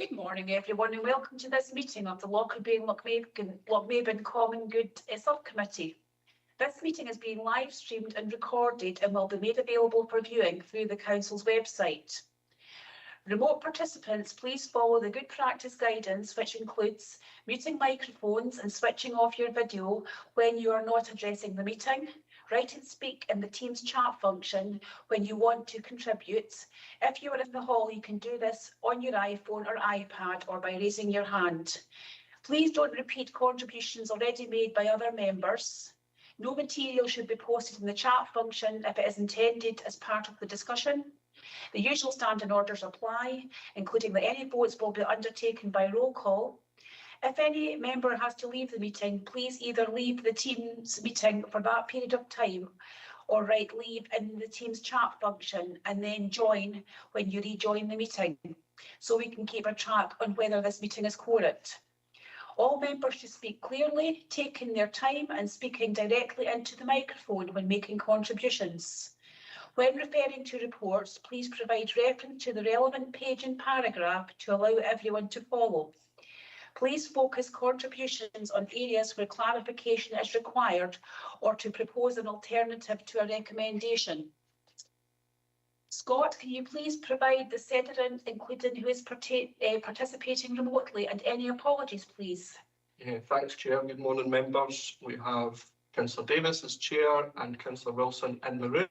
Good morning, everyone, and welcome to this meeting of the Lockerbie and Lochmaben Common Good Subcommittee. This meeting is being live streamed and recorded and will be made available for viewing through the Council's website. Remote participants, please follow the good practice guidance, which includes muting microphones and switching off your video when you are not addressing the meeting. Write and speak in the Teams chat function when you want to contribute. If you are in the hall, you can do this on your iPhone or iPad or by raising your hand. Please don't repeat contributions already made by other members. No material should be posted in the chat function if it is intended as part of the discussion. The usual standing orders apply, including that any votes will be undertaken by roll call. If any member has to leave the meeting, please either leave the Teams meeting for that period of time or write leave in the Teams chat function and then join when you rejoin the meeting, so we can keep a track on whether this meeting is quorate. All members should speak clearly, taking their time and speaking directly into the microphone when making contributions. When referring to reports, please provide reference to the relevant page and paragraph to allow everyone to follow. Please focus contributions on areas where clarification is required or to propose an alternative to a recommendation. Scott, can you please provide the sederant, including who is participating remotely, and any apologies, please? Yeah, thanks, Chair. Good morning, members. We have Councillor Davis as Chair and Councillor Wilson in the room.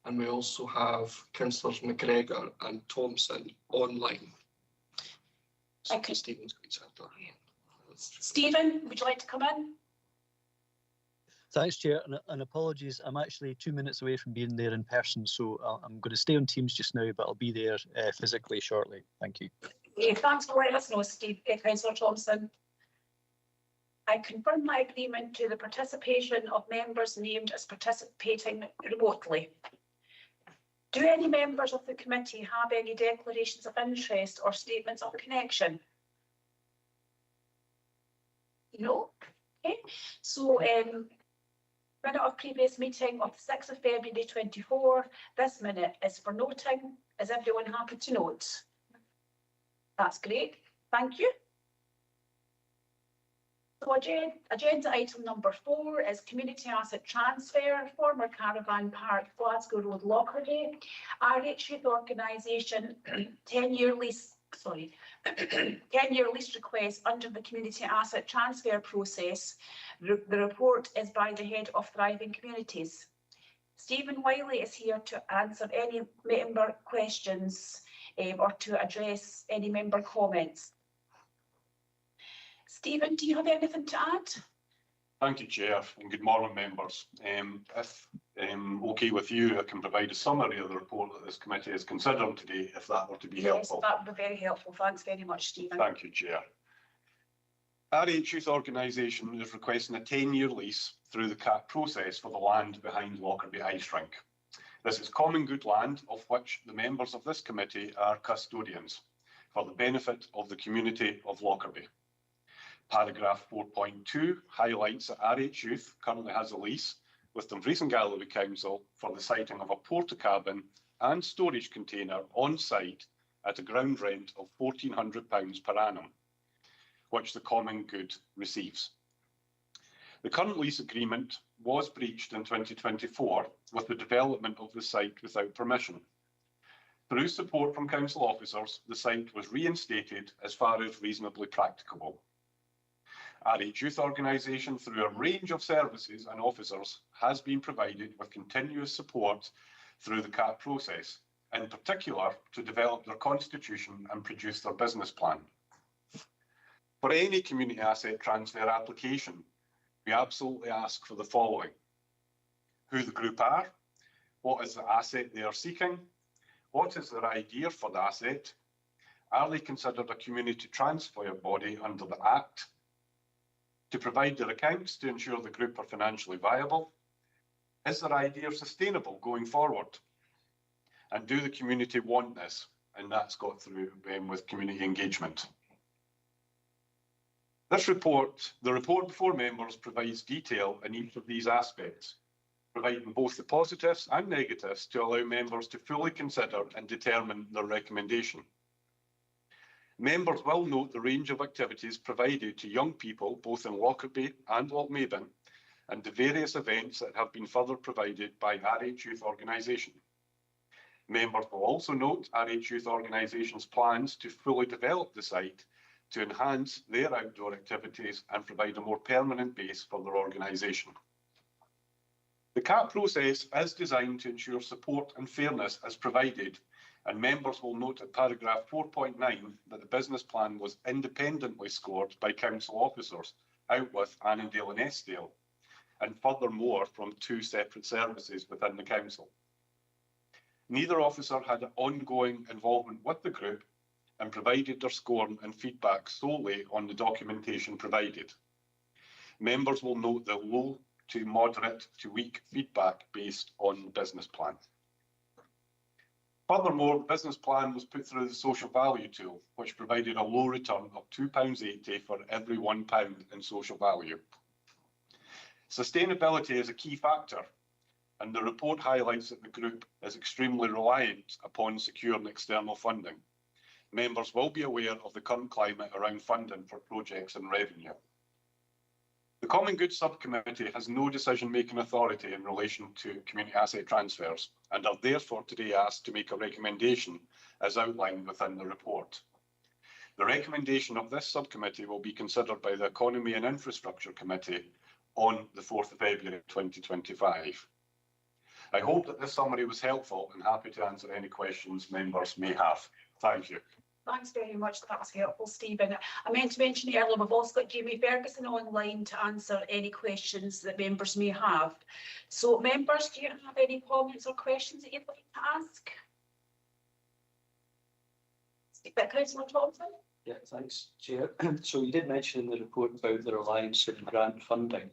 And we also have Councillors McGregor and Thompson online. Okay. Stephen's Stephen, would you like to come in? Thanks, Chair, and apologies. I'm actually 2 minutes away from being there in person, so I'm going to stay on Teams just now, but I'll be there physically shortly. Thank you. Yeah, thanks for letting us know, Councillor Thompson. I confirm my agreement to the participation of members named as participating remotely. Do any members of the committee have any declarations of interest or statements of connection? No? Okay. So, minute of previous meeting of the 6th of February 24. This minute is for noting. Is everyone happy to note? That's great. Thank you. So agenda item number 4 is community asset transfer, former caravan park, Glasgow Road, Lockerbie. RH Youth Organisation 10-year lease, 10-year lease request under the community asset transfer process. The report is by the head of Thriving Communities. Stephen Wiley is here to answer any member questions or to address any member comments. Stephen, do you have anything to add? Thank you, Chair, and good morning, members. If okay with you, I can provide a summary of the report that this committee is considering today, if that were to be helpful. Yes, that would be very helpful. Thanks very much, Stephen. Thank you, Chair. RH Youth Organisation is requesting a 10-year lease through the CAP process for the land behind Lockerbie Ice Rink. This is common good land of which the members of this committee are custodians for the benefit of the community of Lockerbie. Paragraph 4.2 highlights that RH Youth currently has a lease with Dumfries and Galloway Council for the siting of a porta-cabin and storage container on site at a ground rent of £1,400 per annum, which the common good receives. The current lease agreement was breached in 2024 with the development of the site without permission. Through support from council officers, the site was reinstated as far as reasonably practicable. RH Youth Organisation, through a range of services and officers, has been provided with continuous support through the CAP process, in particular to develop their constitution and produce their business plan. For any community asset transfer application, we absolutely ask for the following: who the group are, what is the asset they are seeking, what is their idea for the asset, are they considered a community transfer body under the Act, to provide their accounts to ensure the group are financially viable, is their idea sustainable going forward, and do the community want this? And that's got through with community engagement. This report, the report before members, provides detail in each of these aspects, providing both the positives and negatives to allow members to fully consider and determine their recommendation. Members will note the range of activities provided to young people, both in Lockerbie and Lochmaben, and the various events that have been further provided by RH Youth Organisation. Members will also note RH Youth Organisation's plans to fully develop the site to enhance their outdoor activities and provide a more permanent base for their organisation. The CAP process is designed to ensure support and fairness as provided, and members will note at paragraph 4.9 that the business plan was independently scored by council officers, Outwith, Annandale and Eskdale, and furthermore from 2 separate services within the council. Neither officer had ongoing involvement with the group and provided their score and feedback solely on the documentation provided. Members will note the low to moderate to weak feedback based on the business plan. Furthermore, the business plan was put through the social value tool, which provided a low return of £2.80 for every £1 in social value. Sustainability is a key factor, and the report highlights that the group is extremely reliant upon securing external funding. Members will be aware of the current climate around funding for projects and revenue. The Common Good Subcommittee has no decision-making authority in relation to community asset transfers and are therefore today asked to make a recommendation as outlined within the report. The recommendation of this subcommittee will be considered by the Economy and Infrastructure Committee on the 4th of February 2025. I hope that this summary was helpful and happy to answer any questions members may have. Thank you. Thanks very much. That was helpful, Stephen. I meant to mention earlier, we've also got Jamie Ferguson online to answer any questions that members may have. So members, do you have any comments or questions that you'd like to ask? Speak back, Councillor Thompson. Yeah, thanks, Chair. So you did mention in the report about the reliance on grant funding,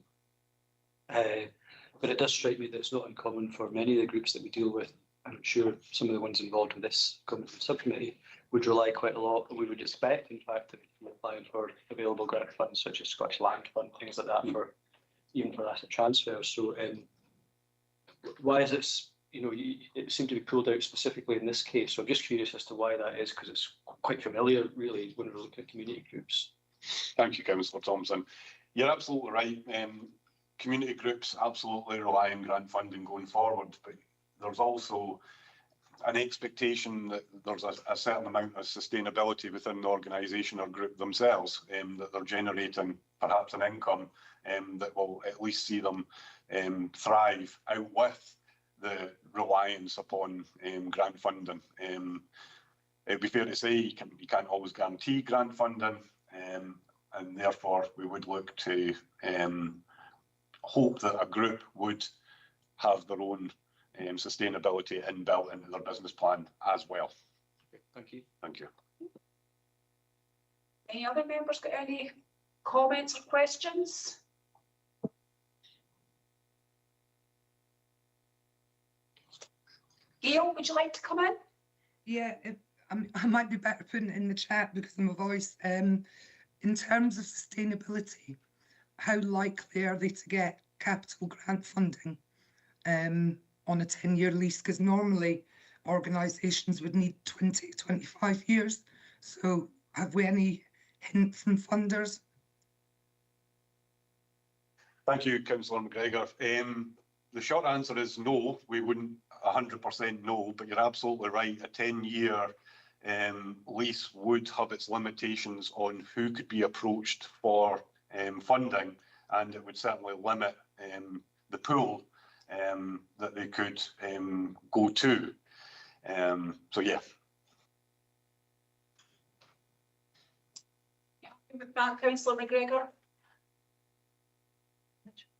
but it does strike me that it's not uncommon for many of the groups that we deal with. I'm sure some of the ones involved in this subcommittee would rely quite a lot. We would expect, in fact, that we're applying for available grant funds such as Scottish Land Fund, things like that, for even for asset transfers. So, why is this? You know, it seemed to be pulled out specifically in this case. So I'm just curious as to why that is, because it's quite familiar, really, when we're looking at community groups. Thank you, Councillor Thompson. You're absolutely right. Community groups absolutely rely on grant funding going forward, but there's also an expectation that there's a certain amount of sustainability within the organisation or group themselves, that they're generating perhaps an income that will at least see them thrive out with the reliance upon grant funding. It'd be fair to say you can't always guarantee grant funding, and therefore we would look to hope that a group would have their own sustainability inbuilt into their business plan as well. Okay, thank you. Thank you. Any other members got any comments or questions? Gail, would you like to come in? Yeah, I might be better putting it in the chat because of my voice. In terms of sustainability, how likely are they to get capital grant funding on a 10-year lease? Because normally organisations would need 20, 25 years. So have we any hint from funders? Thank you, Councillor McGregor. The short answer is no. We wouldn't 100% know, but you're absolutely right. A 10-year lease would have its limitations on who could be approached for funding, and it would certainly limit the pool that they could go to. So yeah. With that, Councillor McGregor.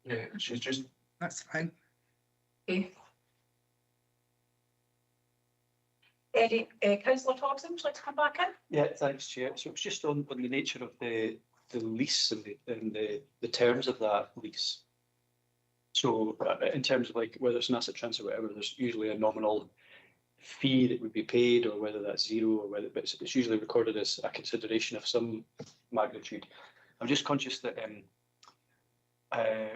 Yeah, she's just. That's fine. Okay. Any Councillor Thompson, would you like to come back in? Yeah, thanks, Chair. So it's just on the nature of the lease and the terms of that lease. So in terms of like whether it's an asset transfer or whatever, there's usually a nominal fee that would be paid, or whether that's zero, or whether but it's usually recorded as a consideration of some magnitude. I'm just conscious that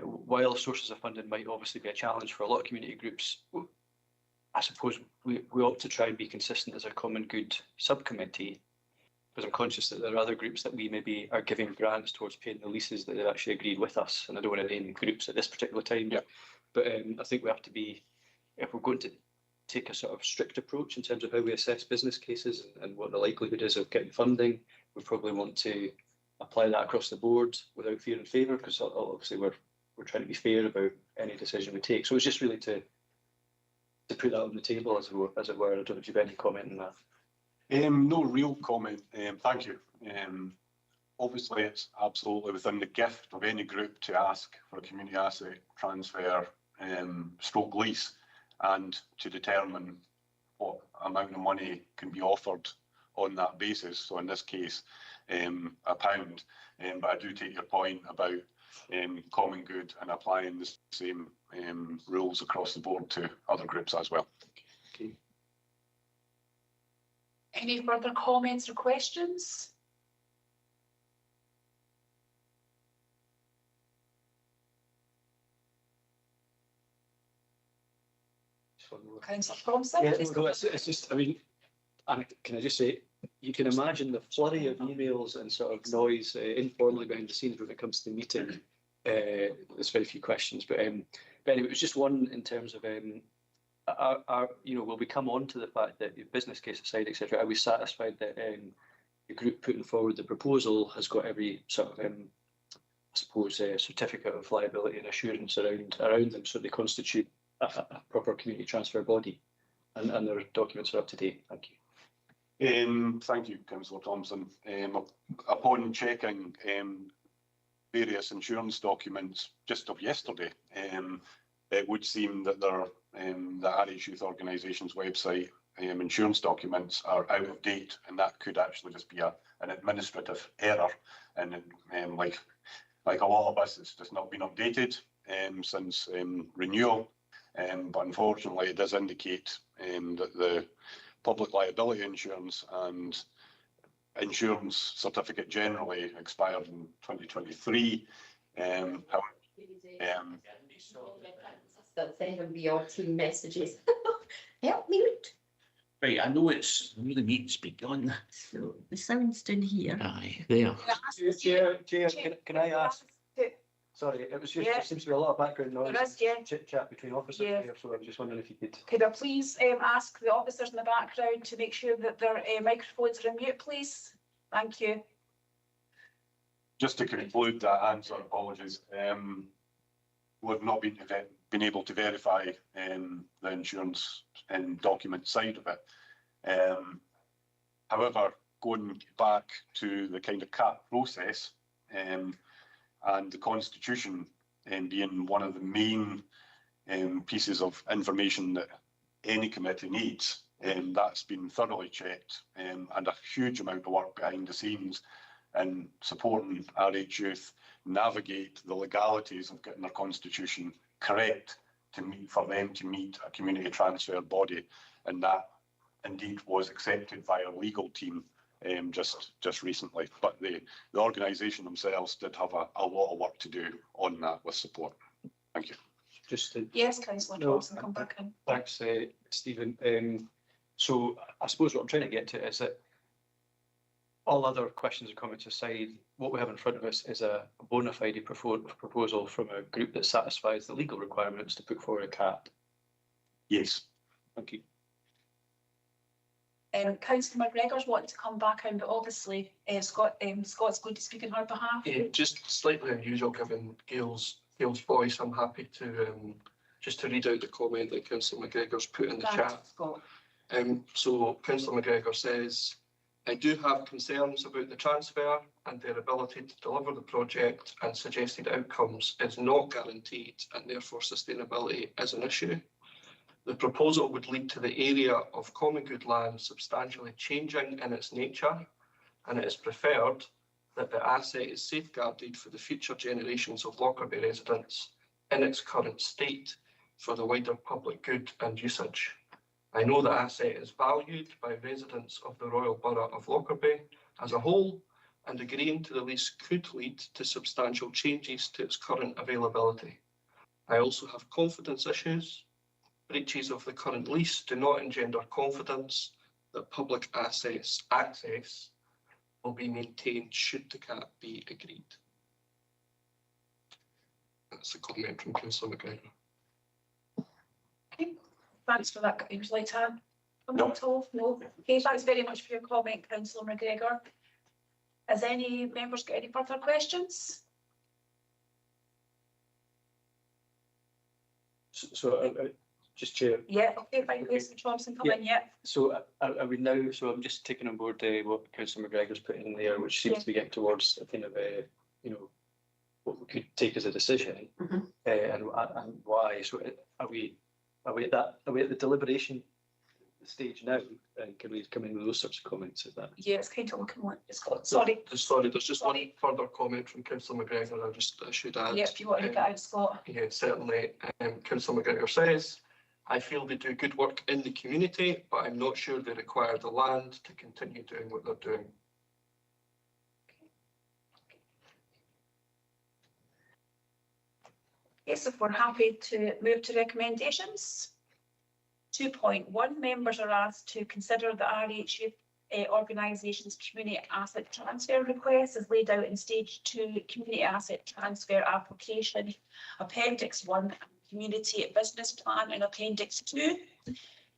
while sources of funding might obviously be a challenge for a lot of community groups, I suppose we ought to try and be consistent as a common good subcommittee because I'm conscious that there are other groups that we maybe are giving grants towards paying the leases that they've actually agreed with us, and I don't want to name groups at this particular time. Yeah. But I think we have to be, if we're going to take a sort of strict approach in terms of how we assess business cases and what the likelihood is of getting funding, we probably want to apply that across the board without fear and favour, because obviously we're trying to be fair about any decision we take. So it's just really to put that on the table, as it were. I don't know if you have any comment on that. No real comment. Thank you. Obviously, it's absolutely within the gift of any group to ask for a community asset transfer stroke lease, and to determine what amount of money can be offered on that basis. So in this case, £1. But I do take your point about common good and applying the same rules across the board to other groups as well. Okay. Any further comments or questions? Councillor Thompson? Yeah, please no, go it's just, I mean, and can I just say, you can imagine the flurry of emails and sort of noise informally behind the scenes when it comes to the meeting. There's very few questions, but anyway, it was just one in terms of, will we come on to the fact that your business case aside, etc., are we satisfied that the group putting forward the proposal has got every sort of, I suppose, certificate of liability and assurance around them, so they constitute a proper community transfer body, and their documents are up to date? Thank you. Thank you, Councillor Thompson. Upon checking various insurance documents just of yesterday, it would seem that the RH Youth Organisation's website insurance documents are out of date, and that could actually just be an administrative error. And like a lot of us, it's just not been updated since renewal. But unfortunately, it does indicate that the public liability insurance and insurance certificate generally expired in 2023. Still sending the odd team messages. Help me out. Right, I know it's really me to speak on. So the sound's down here. Aye, there. Chair, can I ask? Sorry, it was just, Yeah. there seems to be a lot of background noise, There is, yeah. chit chat between officers Yeah. here, so I was just wondering if you could. Could I please ask the officers in the background to make sure that their microphones are on mute, please? Thank you. Just to conclude that answer, apologies. We've not been able to verify the insurance and document side of it. However, going back to the kind of CAP process and the Constitution being one of the main pieces of information that any committee needs, that's been thoroughly checked, and a huge amount of work behind the scenes in supporting RH Youth navigate the legalities of getting their constitution correct for them to meet a community transfer body, and that indeed was accepted by our legal team just recently. But the organisation themselves did have a lot of work to do on that with support. Thank you. Just to, Yes, Councillor No, Thompson, come back in. thanks, Stephen. So I suppose what I'm trying to get to is that all other questions and comments aside, what we have in front of us is a bona fide proposal from a group that satisfies the legal requirements to put forward a CAP. Yes. Thank you. Councillor McGregor's wanting to come back in, but obviously Scott's going to speak on her behalf. Just slightly unusual given Gail's voice. I'm happy to just to read out the comment that Councillor McGregor's put in the chat. Scott. So Councillor McGregor says, I do have concerns about the transfer and their ability to deliver the project, and suggested outcomes is not guaranteed, and therefore sustainability is an issue. The proposal would lead to the area of common good land substantially changing in its nature, and it is preferred that the asset is safeguarded for the future generations of Lockerbie residents in its current state for the wider public good and usage. I know the asset is valued by residents of the Royal Borough of Lockerbie as a whole, and agreeing to the lease could lead to substantial changes to its current availability. I also have confidence issues. Breaches of the current lease do not engender confidence that public access will be maintained should the cap be agreed. That's a comment from Councillor McGregor. Okay, thanks for that. Would you like to add? No. At all? No. Okay, thanks very much for your comment, Councillor McGregor. Has any members got any further questions? Just Chair. Yeah, okay, fine. Okay. Councillor Thompson, come in, yeah. So are we now? So I'm just taking on board what Councillor McGregor's put in there, which seems Yeah. to be getting towards a kind of a, you know, what we could take as a decision, and why. So are we at that? Are we at the deliberation stage now? And can we come in with those sorts of comments? Is that? Yeah, it's kind of looking like it's got. Sorry. Sorry, there's just Sorry. one further comment from Councillor McGregor. I should add. Yeah, if you want to get out, Scott. Yeah, certainly. Councillor McGregor says, I feel they do good work in the community, but I'm not sure they require the land to continue doing what they're doing. Yes, if we're happy to move to recommendations. 2.1, members are asked to consider the RHU organisation's community asset transfer request as laid out in stage 2 community asset transfer application, appendix 1, and community business plan in appendix 2.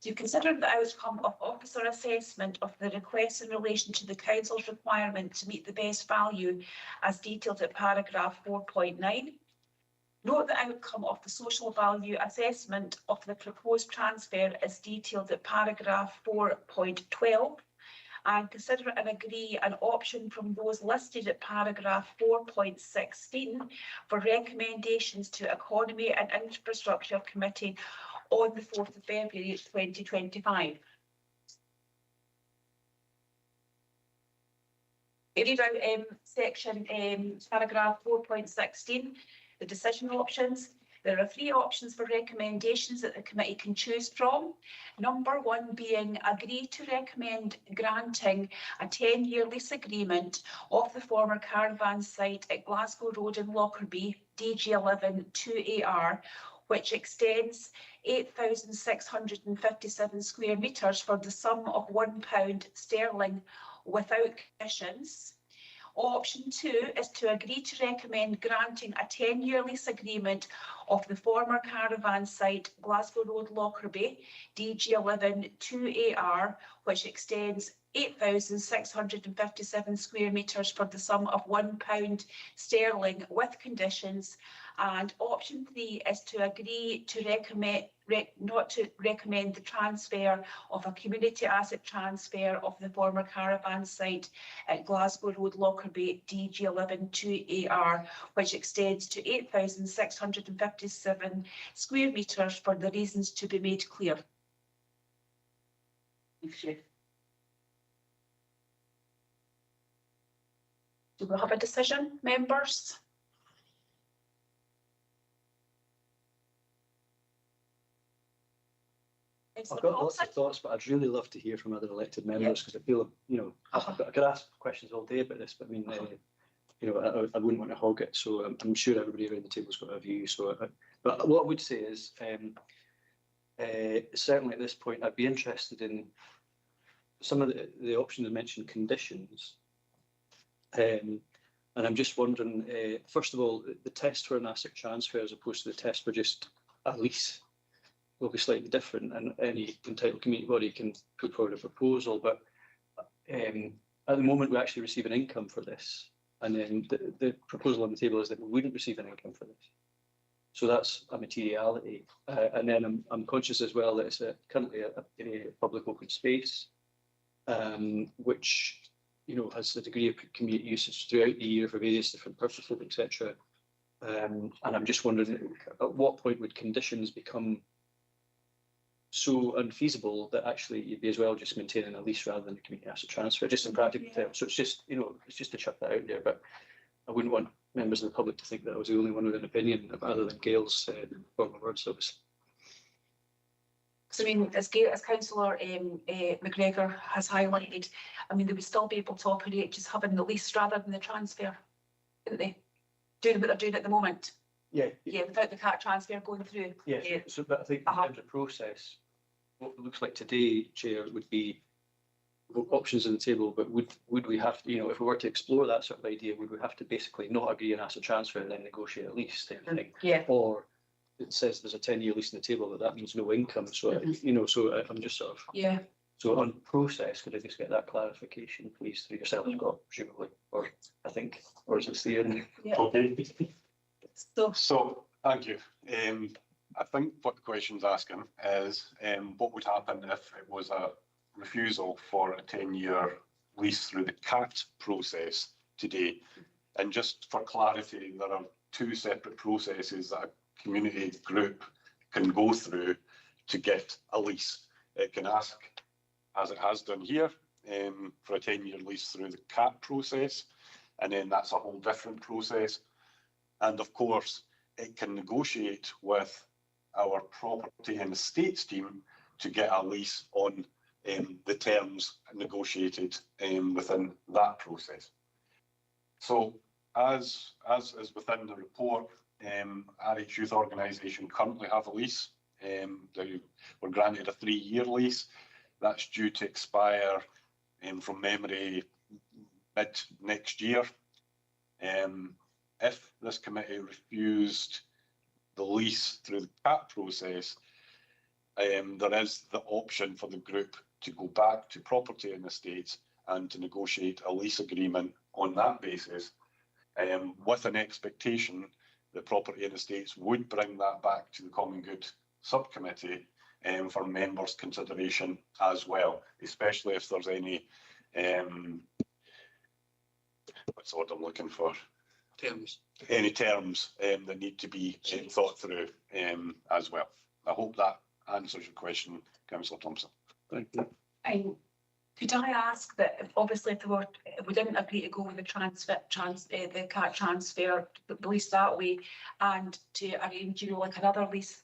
To consider the outcome of officer assessment of the request in relation to the council's requirement to meet the best value as detailed at paragraph 4.9. Note the outcome of the social value assessment of the proposed transfer as detailed at paragraph 4.12 and consider and agree an option from those listed at paragraph 4.16 for recommendations to Economy and Infrastructure Committee on the 4th of February 2025. I read out section paragraph 4.16. The decision options. There are 3 options for recommendations that the committee can choose from. Number 1 being agree to recommend granting a 10-year lease agreement of the former caravan site at Glasgow Road in Lockerbie, DG11 2AR, which extends 8,657 square metres for the sum of £1 sterling without conditions. Option 2 is to agree to recommend granting a 10-year lease agreement of the former caravan site, Glasgow Road, Lockerbie, DG11 2AR, which extends 8,657 square metres for the sum of £1 sterling with conditions. And option 3 is to agree to recommend not to recommend the transfer of a community asset transfer of the former caravan site at Glasgow Road, Lockerbie, DG11 2AR, which extends to 8,657 square metres for the reasons to be made clear. Thank you. Do we have a decision, members? I've got lots of thoughts, but I'd really love to hear from other elected members because I feel, you know, I could ask questions all day about this, but I mean, you know, I wouldn't want to hog it. So I'm sure everybody around the table's got a view. So, but what I would say is, certainly at this point, I'd be interested in some of the options I mentioned, conditions. And I'm just wondering, first of all, the test for an asset transfer as opposed to the test for just a lease will be slightly different, and any entitled community body can put forward a proposal. But at the moment, we actually receive an income for this, and then the proposal on the table is that we wouldn't receive an income for this. So that's a materiality. And then I'm conscious as well that it's currently a public open space, which, you know, has a degree of community usage throughout the year for various different purposes, etc. And I'm just wondering, at what point would conditions become so unfeasible that actually you'd be as well just maintaining a lease rather than a community asset transfer, just in practical terms. So it's just, you know, it's just to chuck that out there, but I wouldn't want members of the public to think that I was the only one with an opinion other than Gail's formal words. Because I mean, as Councillor McGregor has highlighted, I mean, they would still be able to operate just having the lease rather than the transfer, wouldn't they? Doing what they're doing at the moment. Yeah. Yeah, without the cat transfer going through. Yes. Yeah. So, but I think in terms of process, what it looks like today, Chair, would be options on the table, but would we have to, if we were to explore that sort of idea, would we have to basically not agree on asset transfer and then negotiate a lease type of thing? Yeah. Or it says there's a 10-year lease on the table, but that means no income. So, so I'm just sort of, Yeah. so on process, could I just get that clarification, please, through yourself, Scott, presumably, or I think, or is it Stephen? Yeah. Okay. So, So, thank you. I think what the question's asking is what would happen if it was a refusal for a 10-year lease through the CAT process today? And just for clarity, there are two separate processes that a community group can go through to get a lease. It can ask, as it has done here, for a 10-year lease through the CAT process, and then that's a whole different process. And of course, it can negotiate with our property and estates team to get a lease on the terms negotiated within that process. So as is within the report, RH Youth Organisation currently have a lease. They were granted a 3-year lease. That's due to expire from memory mid next year. If this committee refused the lease through the CAT process, there is the option for the group to go back to property and estates and to negotiate a lease agreement on that basis, with an expectation that property and estates would bring that back to the Common Good subcommittee for members' consideration as well, especially if there's any, what's the word I'm looking for? Terms. Any terms that need to be thought through as well. I hope that answers your question, Councillor Thompson. Thank you. and could I ask that obviously if we didn't agree to go with the the CAT transfer, the lease that way, and to arrange, like another lease,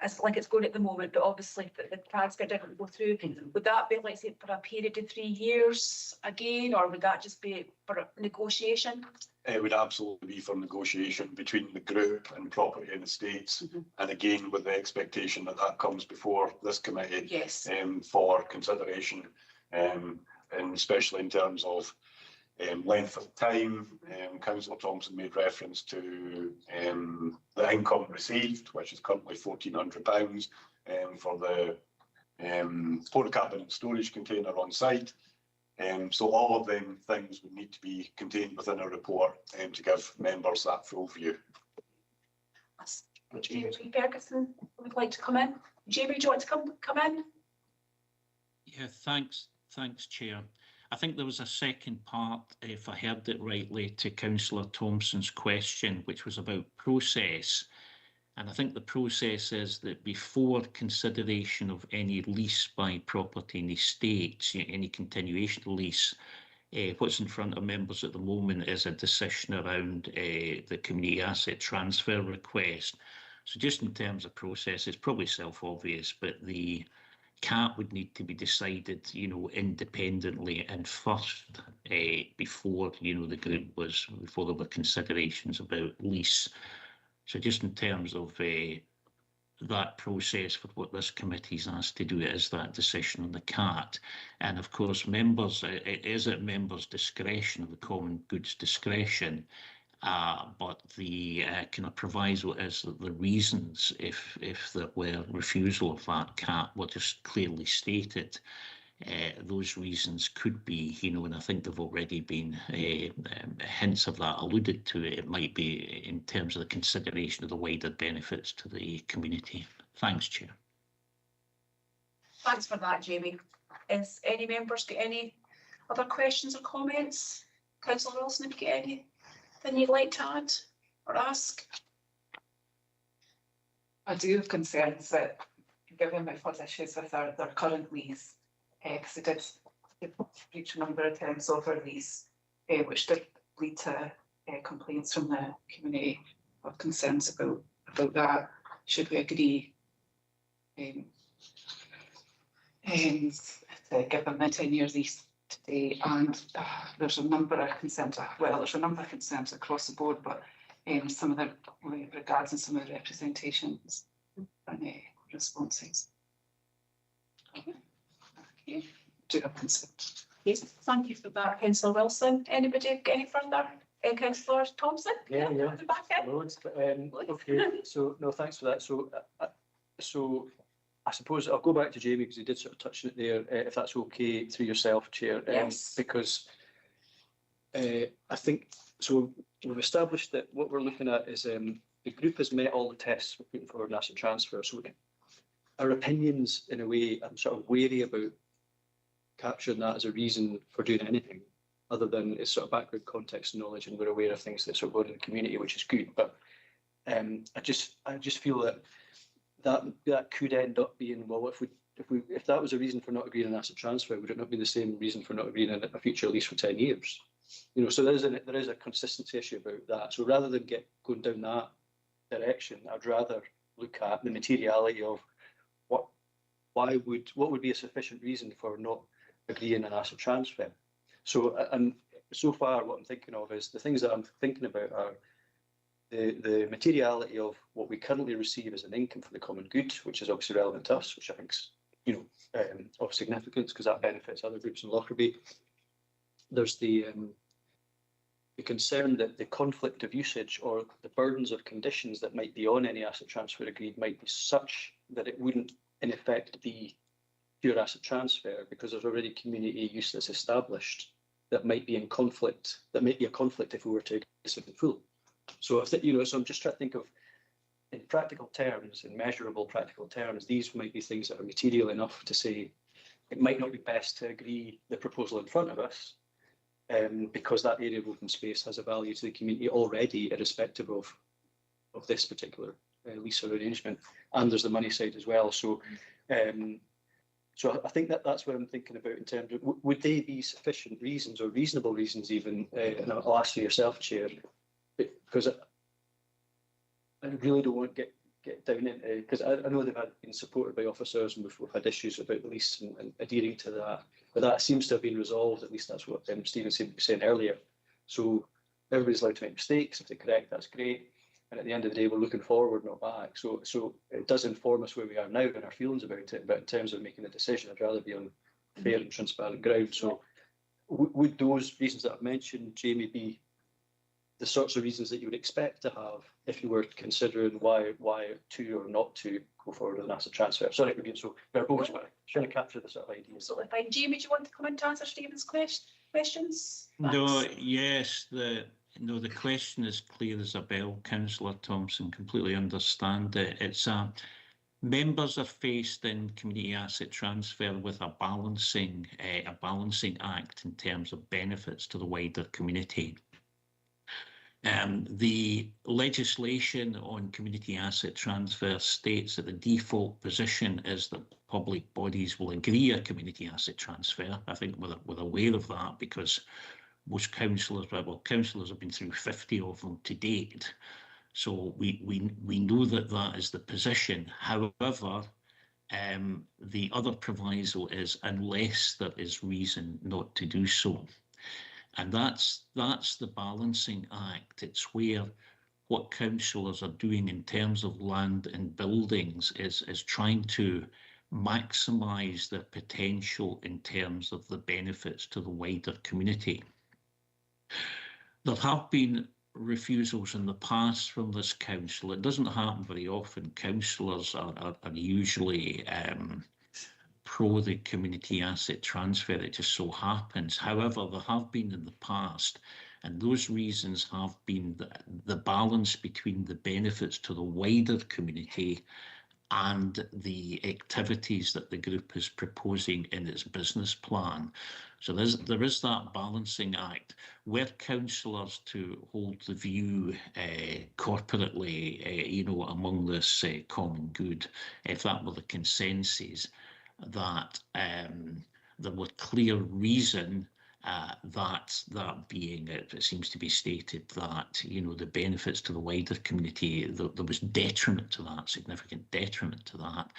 as like it's going at the moment, but obviously if the transfer didn't go through, would that be, like, say, for a period of 3 years again, or would that just be for a negotiation? It would absolutely be for negotiation between the group and property and estates, and again with the expectation that that comes before this committee. Yes. For consideration, and especially in terms of length of time. Councillor Thompson made reference to the income received, which is currently £1,400 for the porta cabin and storage container on site. So all of them things would need to be contained within a report to give members that full view. Jamie Ferguson would like to come in. Jamie, do you want to come in? Yeah, thanks, Chair. I think there was a second part, if I heard it rightly, to Councillor Thompson's question, which was about process. And I think the process is that before consideration of any lease by property and estates, any continuation of lease, what's in front of members at the moment is a decision around the community asset transfer request. So just in terms of process, it's probably self-obvious, but the CAT would need to be decided, independently and first before, the group was, before there were considerations about lease. So just in terms of that process for what this committee's asked to do, it is that decision on the CAT. And of course, members, it is at members' discretion, the Common Good's discretion, but the kind of proviso is that the reasons, if there were refusal of that CAT, were just clearly stated. Those reasons could be, and I think there've already been hints of that alluded to. It might be in terms of the consideration of the wider benefits to the community. Thanks, Chair. Thanks for that, Jamie. Is any members got any other questions or comments? Councillor Wilson, have you got anything you'd like to add or ask? I do have concerns that, given my first issues with their current lease, because it did reach a number of terms over lease, which did lead to complaints from the community of concerns about that. Should we agree to give them a 10-year lease today? And there's a number of concerns. Well, there's a number of concerns across the board, but some of the regards and some of the representations and responses. Okay. do a consent. Yes, thank you for that, Councillor Wilson. Anybody got any further? Councillor Thompson? Yeah. At the back end? Loads, but, okay, so no, thanks for that. So I suppose I'll go back to Jamie because he did sort of touch on it there, if that's okay through yourself, Chair. Yes. Because I think, so we've established that what we're looking at is the group has met all the tests we're putting forward in asset transfer. So our opinions, in a way, I'm sort of wary about capturing that as a reason for doing anything other than it's sort of background context and knowledge, and we're aware of things that sort of go on in the community, which is good. But I just feel that could end up being, well, if that was a reason for not agreeing on asset transfer, would it not be the same reason for not agreeing on a future lease for 10 years? You know, so there is a consistency issue about that. So rather than going down that direction, I'd rather look at the materiality of what would be a sufficient reason for not agreeing on asset transfer. So, and so far what I'm thinking of is the things that I'm thinking about are the materiality of what we currently receive as an income for the common good, which is obviously relevant to us, which I think is, of significance because that benefits other groups in Lockerbie. There's the concern that the conflict of usage or the burdens of conditions that might be on any asset transfer agreed might be such that it wouldn't in effect be pure asset transfer because there's already community use that's established that might be in conflict, that might be a conflict if we were to agree in full. So I think, so I'm just trying to think of, in practical terms, in measurable practical terms, these might be things that are material enough to say it might not be best to agree the proposal in front of us because that area of open space has a value to the community already, irrespective of this particular lease or arrangement. And there's the money side as well. So I think that's what I'm thinking about in terms of, would they be sufficient reasons or reasonable reasons even, and I'll ask you yourself, Chair, because I really don't want to get down into, because I know they've been supported by officers and we've had issues about the lease and adhering to that, but that seems to have been resolved, at least that's what Stephen was saying earlier. So everybody's allowed to make mistakes. If they're correct, that's great. And at the end of the day, we're looking forward, not back. So it does inform us where we are now and our feelings about it. But in terms of making a decision, I'd rather be on fair and transparent ground. So would those reasons that I've mentioned, Jamie, be the sorts of reasons that you would expect to have if you were considering why to or not to go forward with an asset transfer? Sorry for being so verbose, but I'm trying to capture the sort of ideas. Absolutely fine. Jamie, do you want to come in to answer Stephen's questions? No, yes, the question is clear as a bell, Councillor Thompson, completely understand it. It's members are faced in community asset transfer with a balancing act in terms of benefits to the wider community. The legislation on community asset transfer states that the default position is that public bodies will agree a community asset transfer. I think we're aware of that because most councillors have been through 50 of them to date. So we know that is the position. However, the other proviso is unless there is reason not to do so. And that's the balancing act. It's where what councillors are doing in terms of land and buildings is trying to maximise their potential in terms of the benefits to the wider community. There have been refusals in the past from this council. It doesn't happen very often. Councillors are usually pro the community asset transfer. It just so happens. However, there have been in the past, and those reasons have been the balance between the benefits to the wider community and the activities that the group is proposing in its business plan. So there is that balancing act. Were councillors to hold the view corporately, among this common good, if that were the consensus, that there were clear reason that being it seems to be stated that the benefits to the wider community, there was detriment to that, significant detriment to that,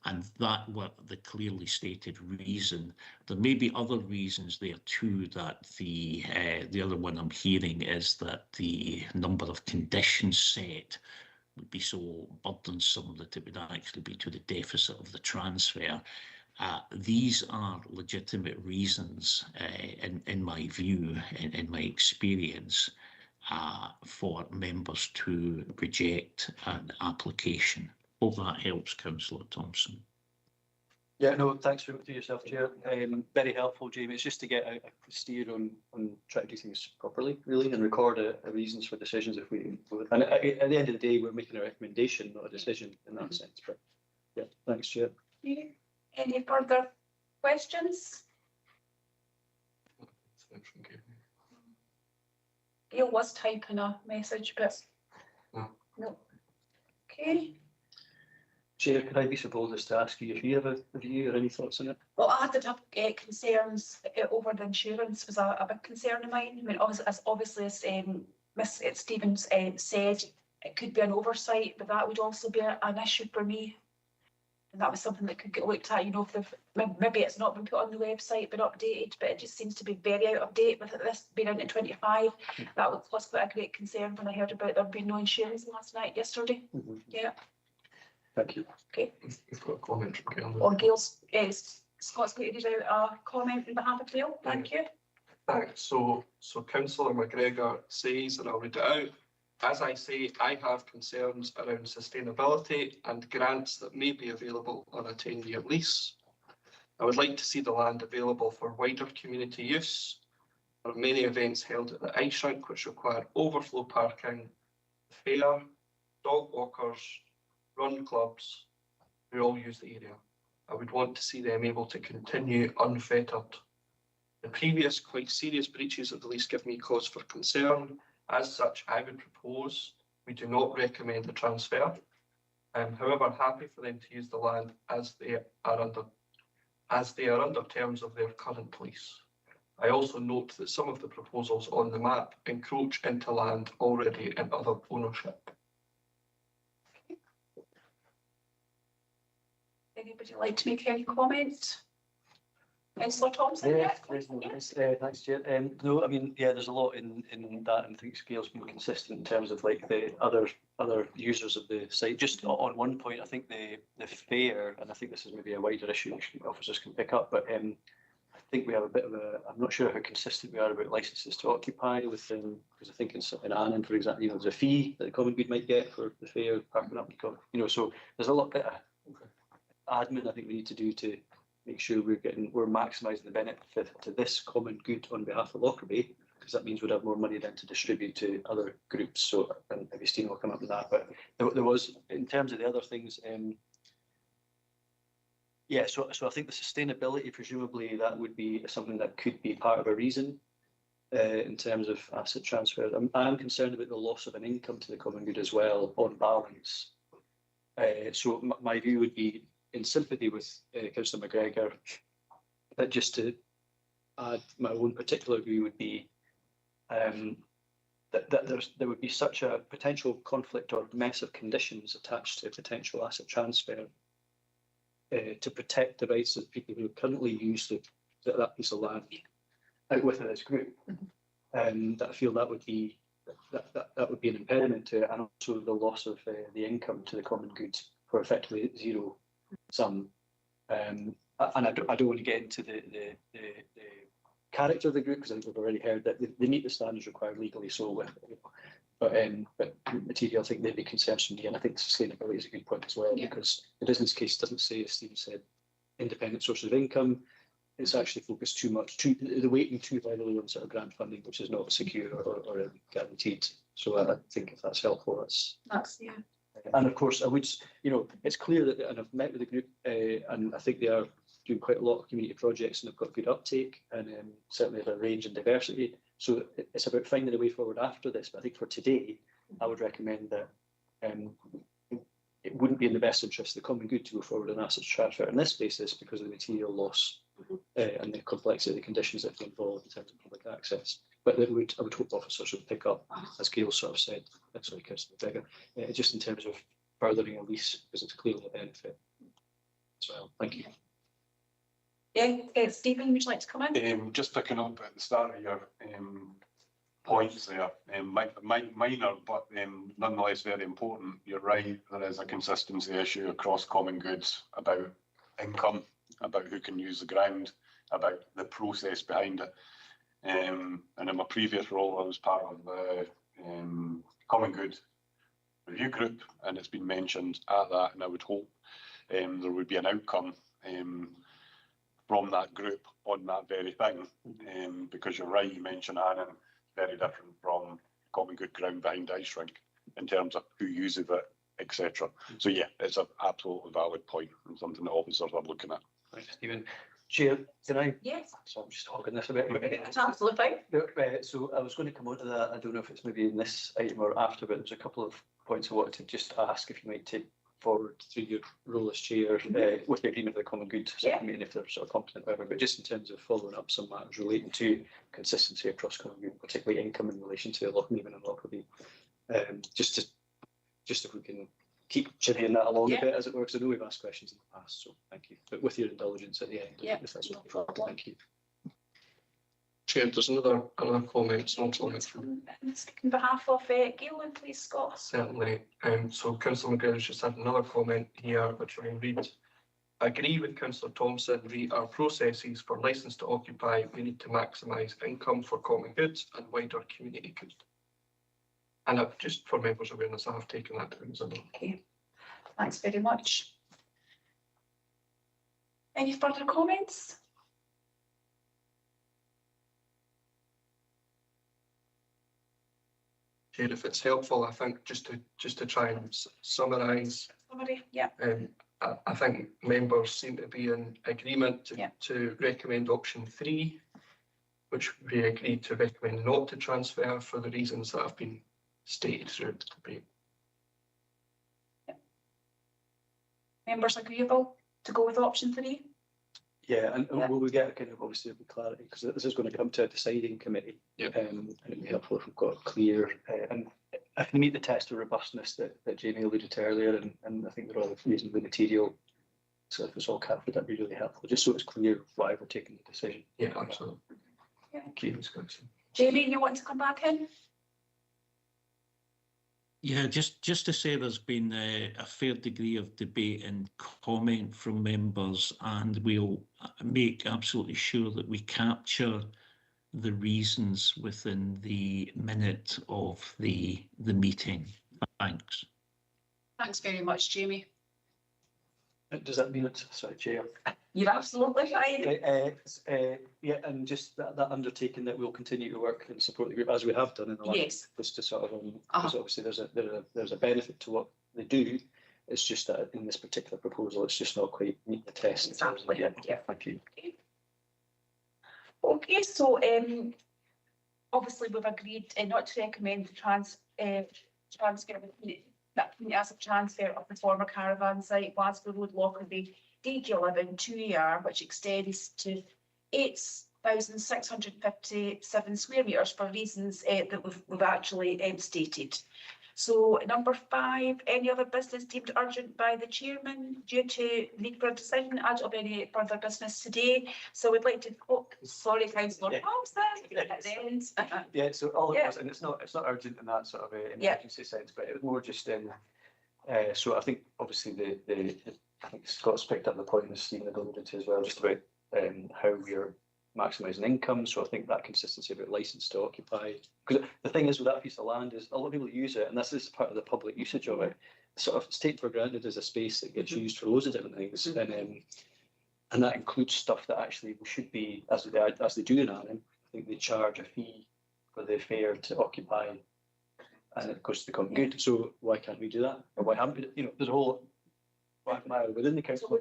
and that were the clearly stated reason. There may be other reasons there too. That the other one I'm hearing is that the number of conditions set would be so burdensome that it would actually be to the deficit of the transfer. These are legitimate reasons, in my view, in my experience, for members to reject an application. Hope that helps, Councillor Thompson. Yeah, no, thanks for yourself, Chair. Very helpful, Jamie. It's just to get a steer on trying to do things properly, really, and record a reasons for decisions if we. And at the end of the day, we're making a recommendation, not a decision in that sense. But yeah, thanks, Chair. Any further questions? Gail was typing a message, but no. Okay. Chair, could I be so bold as to ask you if you have a view or any thoughts on it? Well, I did have concerns over the insurance was a big concern of mine. I mean, obviously as Miss Stevens said, it could be an oversight, but that would also be an issue for me. And that was something that could get looked at, you know, if maybe it's not been put on the website, but updated, but it just seems to be very out of date with this being in at 25. That was quite a great concern when I heard about there being no insurance yesterday. Yeah. Thank you. Okay. We've got a comment from Gail. Or Gail's, Scott's going to read out a comment on behalf of Gail. Thank you. Thanks. So Councillor McGregor says, and I'll read it out. As I say, I have concerns around sustainability and grants that may be available on a 10-year lease. I would like to see the land available for wider community use. There are many events held at the ice rink which require overflow parking, fair, dog walkers, run clubs, who all use the area. I would want to see them able to continue unfettered. The previous quite serious breaches of the lease give me cause for concern. As such, I would propose we do not recommend the transfer. I'm, however, happy for them to use the land as they are under terms of their current lease. I also note that some of the proposals on the map encroach into land already in other ownership. Anybody like to make any comment? Councillor Thompson? Yeah, thanks, Chair. No, I mean, yeah, there's a lot in that, and I think Scale's been consistent in terms of like the other users of the site. Just on one point, I think the fair, and I think this is maybe a wider issue which officers can pick up, but I think we have a bit of a, I'm not sure how consistent we are about licenses to occupy with them, because I think in Annan, for example, you know, there's a fee that the common good might get for the fair parking up, you know, so there's a lot bit of admin I think we need to do to make sure we're maximising the benefit to this common good on behalf of Lockerbie, because that means we'd have more money then to distribute to other groups. So, and Augustine will come up with that. But there was, in terms of the other things, yeah. So I think the sustainability, presumably, that would be something that could be part of a reason in terms of asset transfer. I am concerned about the loss of an income to the common good as well, on balance. So my view would be, in sympathy with Councillor McGregor, but just to add my own particular view would be that there would be such a potential conflict or mess of conditions attached to potential asset transfer to protect the rights of people who currently use that piece of land out within this group. That I feel that would be an impediment to it, and also the loss of the income to the common good for effectively zero sum. And I don't want to get into the character of the group, because I think we've already heard that they meet the standards required legally. So, but material, I think they'd be concerns from me, and I think sustainability is a good point as well, because the business case doesn't say, as Stephen said, independent sources of income. It's actually focused the weighting too heavily on sort of grant funding, which is not secure or guaranteed. So I think if that's helpful, that's yeah. And of course, I would, you know, it's clear that, and I've met with the group, and I think they are doing quite a lot of community projects and have got good uptake, and certainly have a range and diversity. So it's about finding a way forward after this. But I think for today, I would recommend that it wouldn't be in the best interest of the common good to go forward on assets transfer on this basis because of the material loss and the complexity of the conditions that are involved in terms of public access. But I would hope officers would pick up, as Gail sort of said, sorry, Councillor McGregor, just in terms of furthering a lease, because it's clearly a benefit as well. Thank you. Yeah, Stephen, would you like to come in? Just picking up at the start of your points there, minor, but nonetheless very important. You're right, there is a consistency issue across common goods about income about who can use the ground, about the process behind it. And in my previous role, I was part of the Common Good review group, and it's been mentioned at that, and I would hope there would be an outcome from that group on that very thing, because you're right, you mentioned Annan, very different from Common Good ground behind ice rink in terms of who uses it, etc. So yeah, it's an absolutely valid point and something that officers are looking at. Thanks, Stephen. Chair, can I? Yes, So I'm just hogging this a bit. it's absolutely fine. So I was going to come on to that. I don't know if it's maybe in this item or after, but there's a couple of points I wanted to just ask if you might take forward through your role as chair with the agreement of the Common Good Subcommittee, and if they're sort of competent, whatever. But just in terms of following up some matters relating to consistency across Common Good, particularly income in relation to Lochmaben and Lockerbie, just if we can keep chivvying that along a bit as it works. I know we've asked questions in the past, so thank you. But with your indulgence at the end, if that's no okay. problem. Thank you. Chair, there's another comment. On behalf of Galen, please, Scott. Certainly. So Councillor McGregor's just had another comment here, which I will read. I agree with Councillor Thompson. Our processes for licence to occupy, we need to maximise income for common good and wider community good. And I've just for members' awareness, I have taken that down as a note. Okay, thanks very much. Any further comments? Chair, if it's helpful, I think just to try and summarise. Summary, yeah. I think members seem to be in agreement to recommend option 3, which we agreed to recommend not to transfer for the reasons that have been stated throughout the debate. Members agreeable to go with option 3? Yeah, and will we get a kind of obviously a bit clarity, because this is going to come to a deciding committee. And it'd be helpful if we've got clear and if we meet the test of robustness that Jamie alluded to earlier, and I think they're all reasonably material. So if it's all captured, that'd be really helpful, just so it's clear why we're taking the decision. Yeah, absolutely. Thank you. Jamie, you want to come back in? Yeah, just to say there's been a fair degree of debate and comment from members, and we'll make absolutely sure that we capture the reasons within the minute of the meeting. Thanks. Thanks very much, Jamie. Does that mean it's, sorry, Chair? You're absolutely fine. Yeah, and just that undertaking that we'll continue to work and support the group as we have done in the last, just to sort of, because obviously there's a benefit to what they do. It's just that in this particular proposal, it's just not quite meet the test. Exactly. Yeah, thank you. Okay, so obviously we've agreed not to recommend the transfer as a transfer of the former caravan site, Glasgow Road, Lockerbie, DG11 2AR, which extends to 8,657 square metres for reasons that we've actually stated. So number 5, any other business deemed urgent by the chairman due to need for a decision? I don't have any further business today. So we'd like to, sorry, Councillor Thompson, at the end. Yeah, so all it was, and it's not urgent in that sort of emergency sense, but it was more just in, so I think obviously I think Scott's picked up the point as Stephen had alluded to as well, just about how we're maximising income. So I think that consistency about licence to occupy, because the thing is with that piece of land is a lot of people use it, and this is part of the public usage of it. Sort of it's taken for granted as a space that gets used for loads of different things, and that includes stuff that actually should be, as they do in Arnhem. I think they charge a fee for the fair to occupy, and it goes to the common good. So why can't we do that? Or why haven't we? You know, there's a whole mile within the council.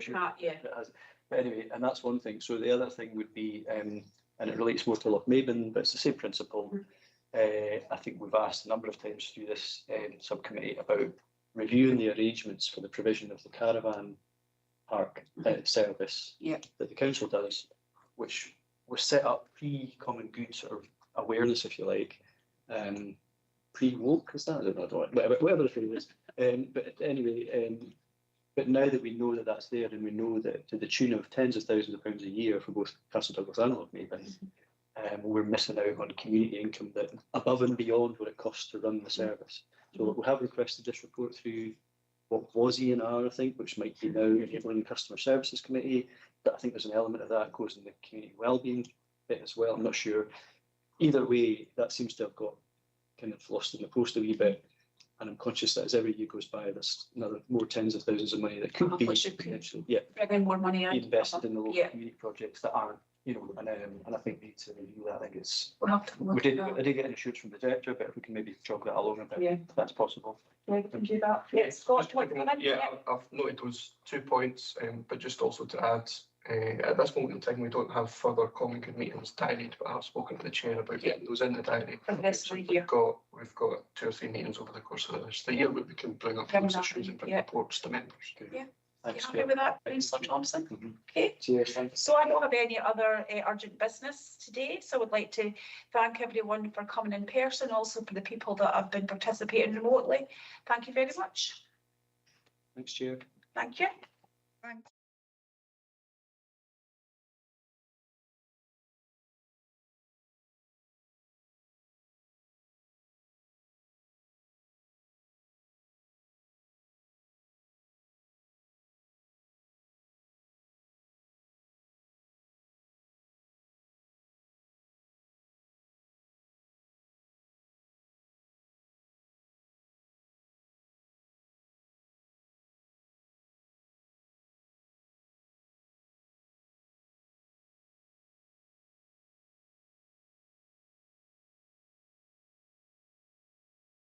But anyway, and that's one thing. So the other thing would be, and it relates more to Lochmaben, but it's the same principle. I think we've asked a number of times through this subcommittee about reviewing the arrangements for the provision of the caravan park service that the council does, which was set up pre-common good sort of awareness, if you like, pre-woke, is that? I don't know, whatever the phrase is. But anyway, but now that we know that that's there, and we know that to the tune of tens of thousands of pounds a year for both Castle Douglas and Lochmaben, we're missing out on community income that above and beyond what it costs to run the service. So we have requested this report through what was E&R, I think, which might be now enabling customer services committee. But I think there's an element of that goes in the community wellbeing bit as well. I'm not sure. Either way, that seems to have got kind of lost in the post a wee bit. And I'm conscious that as every year goes by, there's another more tens of thousands of money that could be Which should potentially, bringing more money in. invested in the local Yeah. community projects that aren't, and I think we need to review that. I think it's, We'll have to look at that. I did get an assurance from the director, but if we can maybe jog that along a bit, Yeah. if that's possible. Yeah, we can do that. Yeah, Scott, do you want to come in? Yeah, I've noted those 2 points, but just also to add, at this moment in time, we don't have further common good meetings diaried, but I've spoken to the chair about getting those in the diary. For the rest of the So year. we've got 2 or 3 meetings over the course of the rest of the year where we can bring up Bring those that issues in, and bring yeah. reports to members. Yeah. You Thanks, happy Chair. with that, Councillor Thompson? Mhm. Okay. Cheers, thanks. So I don't have any other urgent business today, so I would like to thank everyone for coming in person, also for the people that have been participating remotely. Thank you very much. Thanks, Chair. Thank you. Thanks.